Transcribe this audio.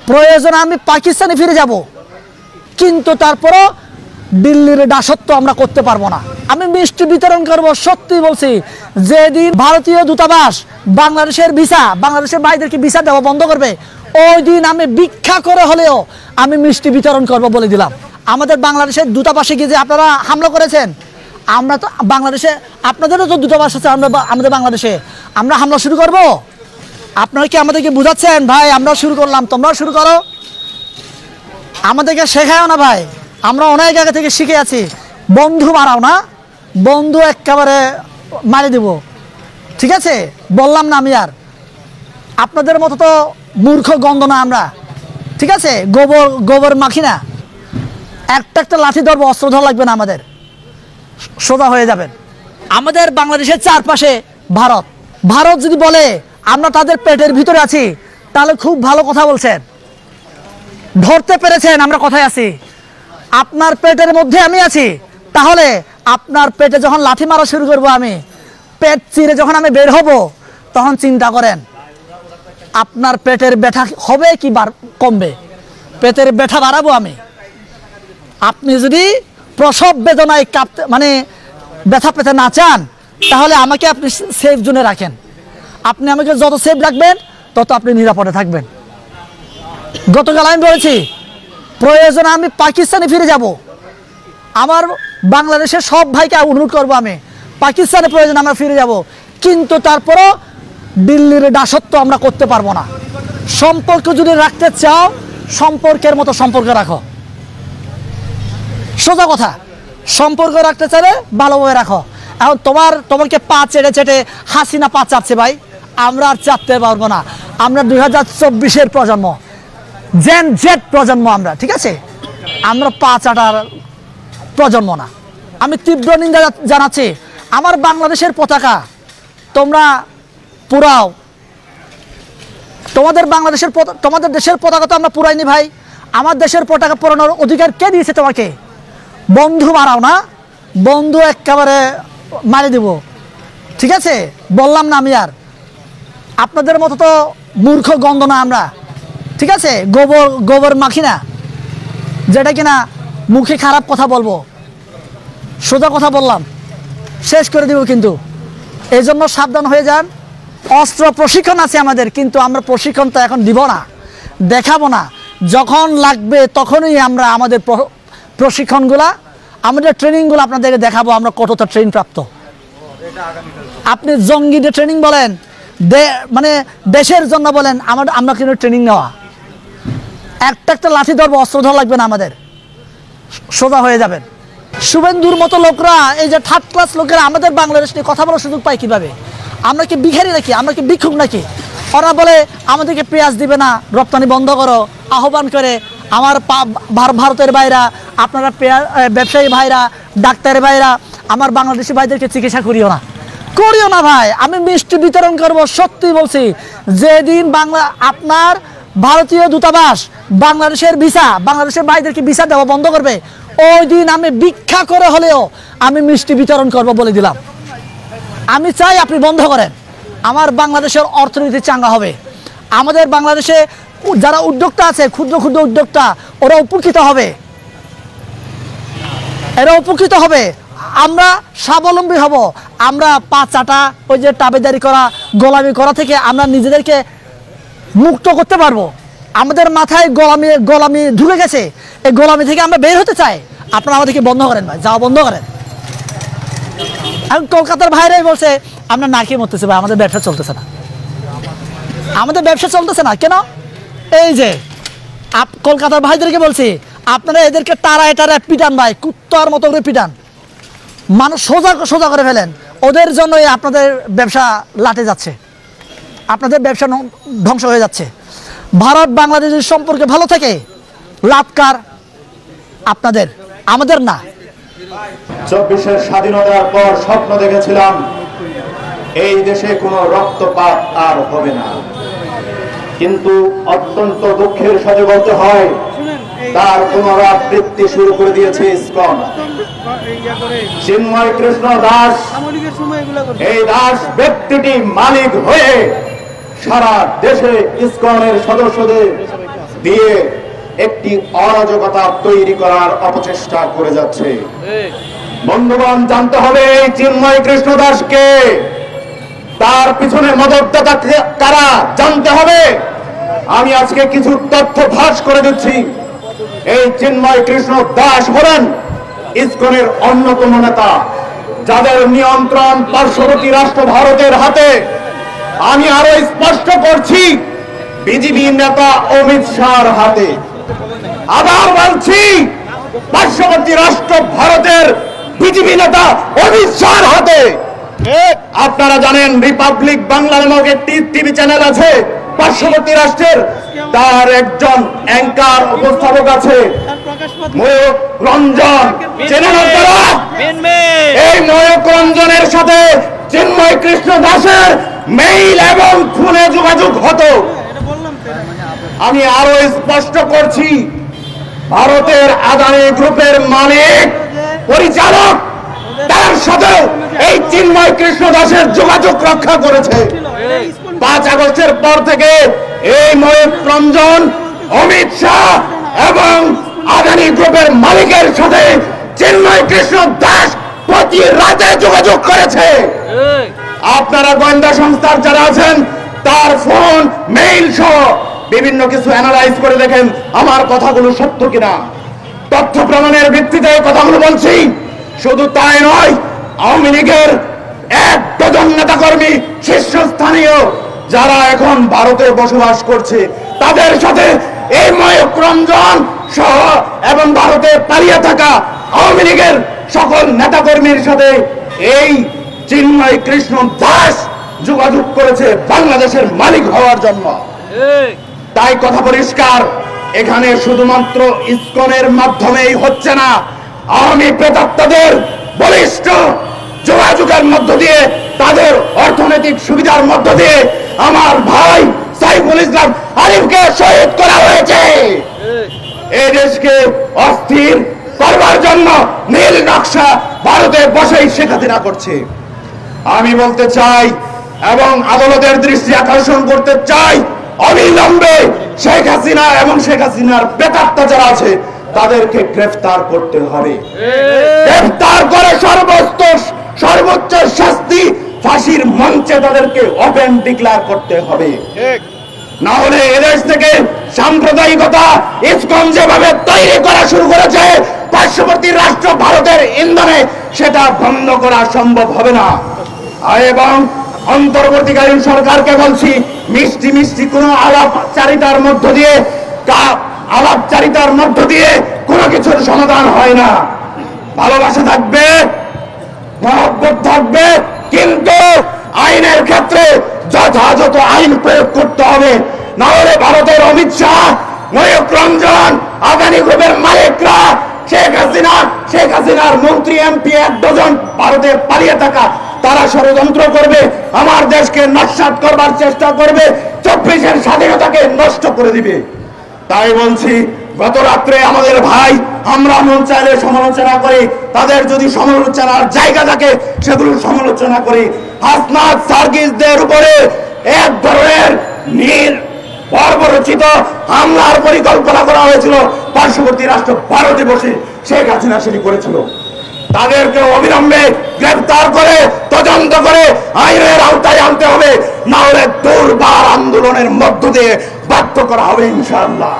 প্রয়োজনে আমি পাকিস্তানে ফিরে যাব, কিন্তু তারপরও দিল্লির দাসত্ব আমরা করতে পারবো না। আমি মিষ্টি বিতরণ করব, সত্যি বলছি। যেদিন ভারতীয় দূতাবাস বাংলাদেশের ভিসা, বাংলাদেশের ভাইদেরকে ভিসা দেওয়া বন্ধ করবে, ওই দিন আমি ভিক্ষা করে হলেও আমি মিষ্টি বিতরণ করব বলে দিলাম। আমাদের বাংলাদেশের দূতাবাসে গিয়ে যে আপনারা হামলা করেছেন, আমরা তো বাংলাদেশে, আপনাদেরও তো দূতাবাস আছে আমাদের বাংলাদেশে, আমরা হামলা শুরু করব? আপনারা কি আমাদেরকে বুঝাচ্ছেন ভাই আমরা শুরু করলাম, তোমরাও শুরু করো? আমাদেরকে শেখাও না ভাই, আমরা অনেক আগে থেকে শিখে আছি। বন্ধু মারাও না, বন্ধু একেবারে মারি দেব, ঠিক আছে? বললাম না আমি আর আপনাদের মতো তো মূর্খ গন্ধ না আমরা, ঠিক আছে? গোবর মাখি না। একটা লাঠি ধরবো, অস্ত্র ধরা লাগবে না, আমাদের সোজা হয়ে যাবেন। আমাদের বাংলাদেশের চারপাশে ভারত, ভারত যদি বলে আমরা তাদের পেটের ভিতরে আছি, তাহলে খুব ভালো কথা বলছেন, ধরতে পেরেছেন আমরা কোথায় আছি। আপনার পেটের মধ্যে আমি আছি, তাহলে আপনার পেটে যখন লাঠি মারা শুরু করব, আমি পেট চিরে যখন আমি বের হব, তখন চিন্তা করেন আপনার পেটের ব্যথা হবে কি কমবে? পেটের ব্যথা বাড়াবো আমি। আপনি যদি প্রসব বেদনায় কাঁপতে মানে ব্যথা পেতে না চান, তাহলে আমাকে আপনি সেফ জোনে রাখেন। আপনি আমাকে যত সেফ রাখবেন, তত আপনি নিরাপদে থাকবেন। গতকাল আমি বলেছি প্রয়োজনে আমি পাকিস্তানে ফিরে যাব। আমার বাংলাদেশের সব ভাইকে অনুরোধ করবো, আমি পাকিস্তানে প্রয়োজনে আমরা ফিরে যাব, কিন্তু তারপরও দিল্লির দাসত্ব আমরা করতে পারবো না। সম্পর্ক যদি রাখতে চাও, সম্পর্কের মতো সম্পর্ক রাখো, সোজা কথা। সম্পর্ক রাখতে চাইলে ভালোভাবে রাখো। এখন তোমাকে পা চেটে চেটে হাসিনা পা চাপছে ভাই, আমরা আর চাপতে পারবো না। আমরা 2024-এর প্রজন্ম, জেন জেড প্রজন্ম আমরা, ঠিক আছে? আমরা পা চাটার প্রজন্ম না। আমি তীব্র নিন্দা জানাচ্ছি। আমার বাংলাদেশের পতাকা তোমরা পুরাও, তোমাদের দেশের পতাকা তো আমরা পুরাইনি ভাই। আমার দেশের পতাকা পুরানোর অধিকার কে দিয়েছে তোমাকে? বন্ধু মারাও না, বন্ধু একেবারে মারি দেব, ঠিক আছে? বললাম না আমি আর আপনাদের মতো তো মূর্খ গন্ধ না আমরা, ঠিক আছে? গোবর মাখি না, যেটা কিনা মুখে খারাপ কথা বলবো, সোজা কথা বললাম, শেষ করে দিব কিন্তু। এই জন্য সাবধান হয়ে যান। অস্ত্র প্রশিক্ষণ আছে আমাদের, কিন্তু আমরা প্রশিক্ষণ তো এখন দিব না, দেখাবো না। যখন লাগবে তখনই আমরা আমাদের প্রশিক্ষণগুলা, আমাদের ট্রেনিংগুলো আপনাদেরকে দেখাবো আমরা কতটা ট্রেন প্রাপ্ত। আপনি জঙ্গিদের ট্রেনিং বলেন, মানে দেশের জন্য বলেন, আমরা কিন্তু ট্রেনিং নেওয়া। একটা লাঠি ধরবো, অস্ত্র ধরা লাগবে না, আমাদের সোজা হয়ে যাবেন। শুভেন্দুর মতো লোকরা, এই যে থার্ড ক্লাস লোকেরা আমাদের বাংলাদেশ নিয়ে কথা বলার সুযোগ পায় কিভাবে? আমরা কি ভিখারি নাকি? আমরা কি ভিক্ষুক নাকি? ওরা বলে আমাদেরকে পেঁয়াজ দিবে না, রপ্তানি বন্ধ করো, আহ্বান করে। আমার ভারতের ভাইরা, আপনারা ব্যবসায়ী ভাইরা, ডাক্তারের ভাইরা, আমার বাংলাদেশি ভাইদেরকে চিকিৎসা করিও না ভাই। আমি মিষ্টি বিতরণ করব, সত্যি বলছি। যেদিন আপনার ভারতীয় দূতাবাস বাংলাদেশের ভিসা, বাংলাদেশের ভাইদেরকে ভিসা দেওয়া বন্ধ করবে, ওই দিন আমি ভিক্ষা করে হলেও আমি মিষ্টি বিতরণ করব বলে দিলাম। আমি চাই আপনি বন্ধ করেন, আমার বাংলাদেশের অর্থনীতি চাঙ্গা হবে। আমাদের বাংলাদেশে যারা উদ্যোক্তা আছে, ক্ষুদ্র ক্ষুদ্র উদ্যোক্তা, ওরা উপকৃত হবে, এরা উপকৃত হবে। আমরা স্বাবলম্বী হব। আমরা পা চাটা, ওই যে তাবেদারি করা, গোলামি করা থেকে আমরা নিজেদেরকে মুক্ত করতে পারবো। আমাদের মাথায় গোলামি ঢুকে গেছে, এই গোলামি থেকে আমরা বের হতে চাই। আপনারা আমাদেরকে বন্ধ করেন ভাই, যাওয়া বন্ধ করেন। এখন কলকাতার ভাইরাই বলছে আমরা না খেয়ে মরতেছি ভাই, আমাদের ব্যবসা চলতেছে না, আমাদের ব্যবসা চলতেছে না। কেন? এই যে কলকাতার ভাইদেরকে বলছি, আপনারা এদেরকে টারায় পিটান ভাই, কুত্তার মতো করে পিটান, মানুষ সোজা করে ফেলেন। ওদের জন্যই আপনাদের ব্যবসা লাটে যাচ্ছে, আপনাদের ব্যবসা ধ্বংস হয়ে যাচ্ছে। ভারত বাংলাদেশের সম্পর্কে ভালো থাকে, লাভকার আপনাদের, আমাদের না। 24-এর স্বাধীনতার পর স্বপ্ন দেখেছিলাম এই দেশে কোনো রক্তপাত আর হবে না, কিন্তু অত্যন্ত দুঃখের সাথে বলতে হয় তার পুনরাবৃত্তি শুরু করে দিয়েছে ইসকন। চিন্ময় কৃষ্ণ দাস, এই দাস ব্যক্তিটি মালিক হয়ে সারা দেশে ইসকনের সদস্যদের দিয়ে একটি অরাজকতা তৈরি করার অপচেষ্টা করে যাচ্ছে। বন্ধুগণ, জানতে হবে এই চিন্ময় কৃষ্ণ দাসকে, তার পিছনে মদতদাতা কারা জানতে হবে। আমি আজকে কিছু তথ্য ফাঁস করে দিচ্ছি। এই চিন্ময় কৃষ্ণ দাস হলেন ইসকনের অন্যতম নেতা, যাদের নিয়ন্ত্রণ পার্শ্ববর্তী রাষ্ট্র ভারতের হাতে। আমি আরো স্পষ্ট করছি, বিজেপি নেতা অমিত শাহর হাতে। আবার বলছি, পার্শ্ববর্তী রাষ্ট্র ভারতের বিজেপি নেতা অমিত শাহর হাতে। আপনারা জানেন, রিপাবলিক বাংলা নামক একটি টিভি চ্যানেল আছে পার্শ্ববর্তী রাষ্ট্রের, তার একজন অ্যাঙ্কার উপস্থাপক আছে ময়ূক রঞ্জন। চেনেন আপনারা? এই ময়ূক রঞ্জনের সাথে চিন্ময় কৃষ্ণ দাসের মেইল এবং ফোনে যোগাযোগ হতো। আমি আরো স্পষ্ট করছি, ভারতের আদানি গ্রুপের মালিক পরিচালক তার সাথেও এই চিন্ময় কৃষ্ণ দাসের যোগাযোগ রক্ষা করেছে। 5 আগস্টের পর থেকে এই ময়ূক রঞ্জন, অমিত শাহ এবং আদানি গ্রুপের মালিকের সাথে চিন্ময় কৃষ্ণ দাস প্রতি রাতে যোগাযোগ করেছে। আপনারা গোয়েন্দা সংস্থার যারা আছেন, তার ফোন, মেইল সহ বিভিন্ন কিছু অ্যানালাইজ করে দেখেন আমার কথাগুলো সত্য কিনা। তথ্য প্রমাণের ভিত্তিতে কথাগুলো বলছি। শুধু তাই নয়, আওয়ামী লীগের 1 ডজন নেতাকর্মী, শীর্ষস্থানীয় যারা এখন ভারতে বসবাস করছে, তাদের সাথে এই ময়ূক রঞ্জন সহ এবং ভারতে পালিয়ে থাকা আওয়ামী লীগের সকল নেতাকর্মীর সাথে এই চিন্ময় কৃষ্ণ দাস যোগাযোগ করেছে বাংলাদেশের মালিক হওয়ার জন্য। তাই কথা পরিষ্কার, এখানে শুধুমাত্র ইসকনের মাধ্যমেই হচ্ছে না, আওয়ামী প্রেতাত্মাদের বলিষ্ঠ যোগাযোগের মধ্য দিয়ে, তাদের অর্থনৈতিক সুবিধার মধ্য দিয়ে আমার ভাই সাইফুল ইসলাম আলিমকে শহীদ করা হয়েছে। এই দেশকে অস্থির করবার জন্য নীল নকশা ভারতে বসেই শেখ হাসিনা করছে। আমি বলতে চাই এবং আদালতের দৃষ্টি আকর্ষণ করতে চাই, অবিলম্বে শেখ হাসিনা এবং শেখ হাসিনার প্রেতাত্মা যারা আছে তাদেরকে গ্রেফতার করতে হবে। গ্রেফতার করে সর্বোচ্চ শাস্তি, ফাঁসির মঞ্চে তাদেরকে ওপেন ডিক্লেয়ার করতে হবে। না হলে এদেশ থেকে সাম্প্রদায়িকতা ইসকন যেভাবে তৈরি করা শুরু করেছে পার্শ্ববর্তী রাষ্ট্র ভারতের ইন্ধনে, সেটা বন্ধ করা সম্ভব হবে না। এবং অন্তর্বর্তীকালীন সরকারকে বলছি, মিষ্টি মিষ্টি কোনো আলাপচারিতার মধ্য দিয়ে কোনো কিছুর সমাধান হয় না। ভালোবাসা থাকবে, মহব্বত থাকবে, কিন্তু আইনের ক্ষেত্রে যথাযথ আইন প্রয়োগ করতে হবে। না হলে ভারতের অমিত শাহ, ময়ূক রঞ্জন, আদানি গ্রুপের মালিকরা, শেখ হাসিনার মন্ত্রী, এমপি 1 ডজন ভারতে পালিয়ে থাকা, তারা ষড়যন্ত্র করবে, আমার দেশকে নস্যাৎ করবার চেষ্টা করবে, 24-এর স্বাধীনতাকে নষ্ট করে দিবে। তাই বলছি, গত রাত্রে আমাদের ভাই, আমরা মন চাইলে সমালোচনা করি, তাদের যদি সমালোচনার জায়গা থাকে সেগুলো সমালোচনা করি। হাসনাত সার্গিসদের উপরে এক ধরনের বর্বরচিত হামলার পরিকল্পনা করা হয়েছিল পার্শ্ববর্তী রাষ্ট্র ভারতে বসে, শেখ হাসিনা সেটি করেছিল। তাদেরকে অবিলম্বে গ্রেফতার করে তদন্ত করে আইনের আওতায় আনতে হবে, না হলে দুর্বার আন্দোলনের মধ্য দিয়ে বাধ্য করা হবে ইনশাআল্লাহ।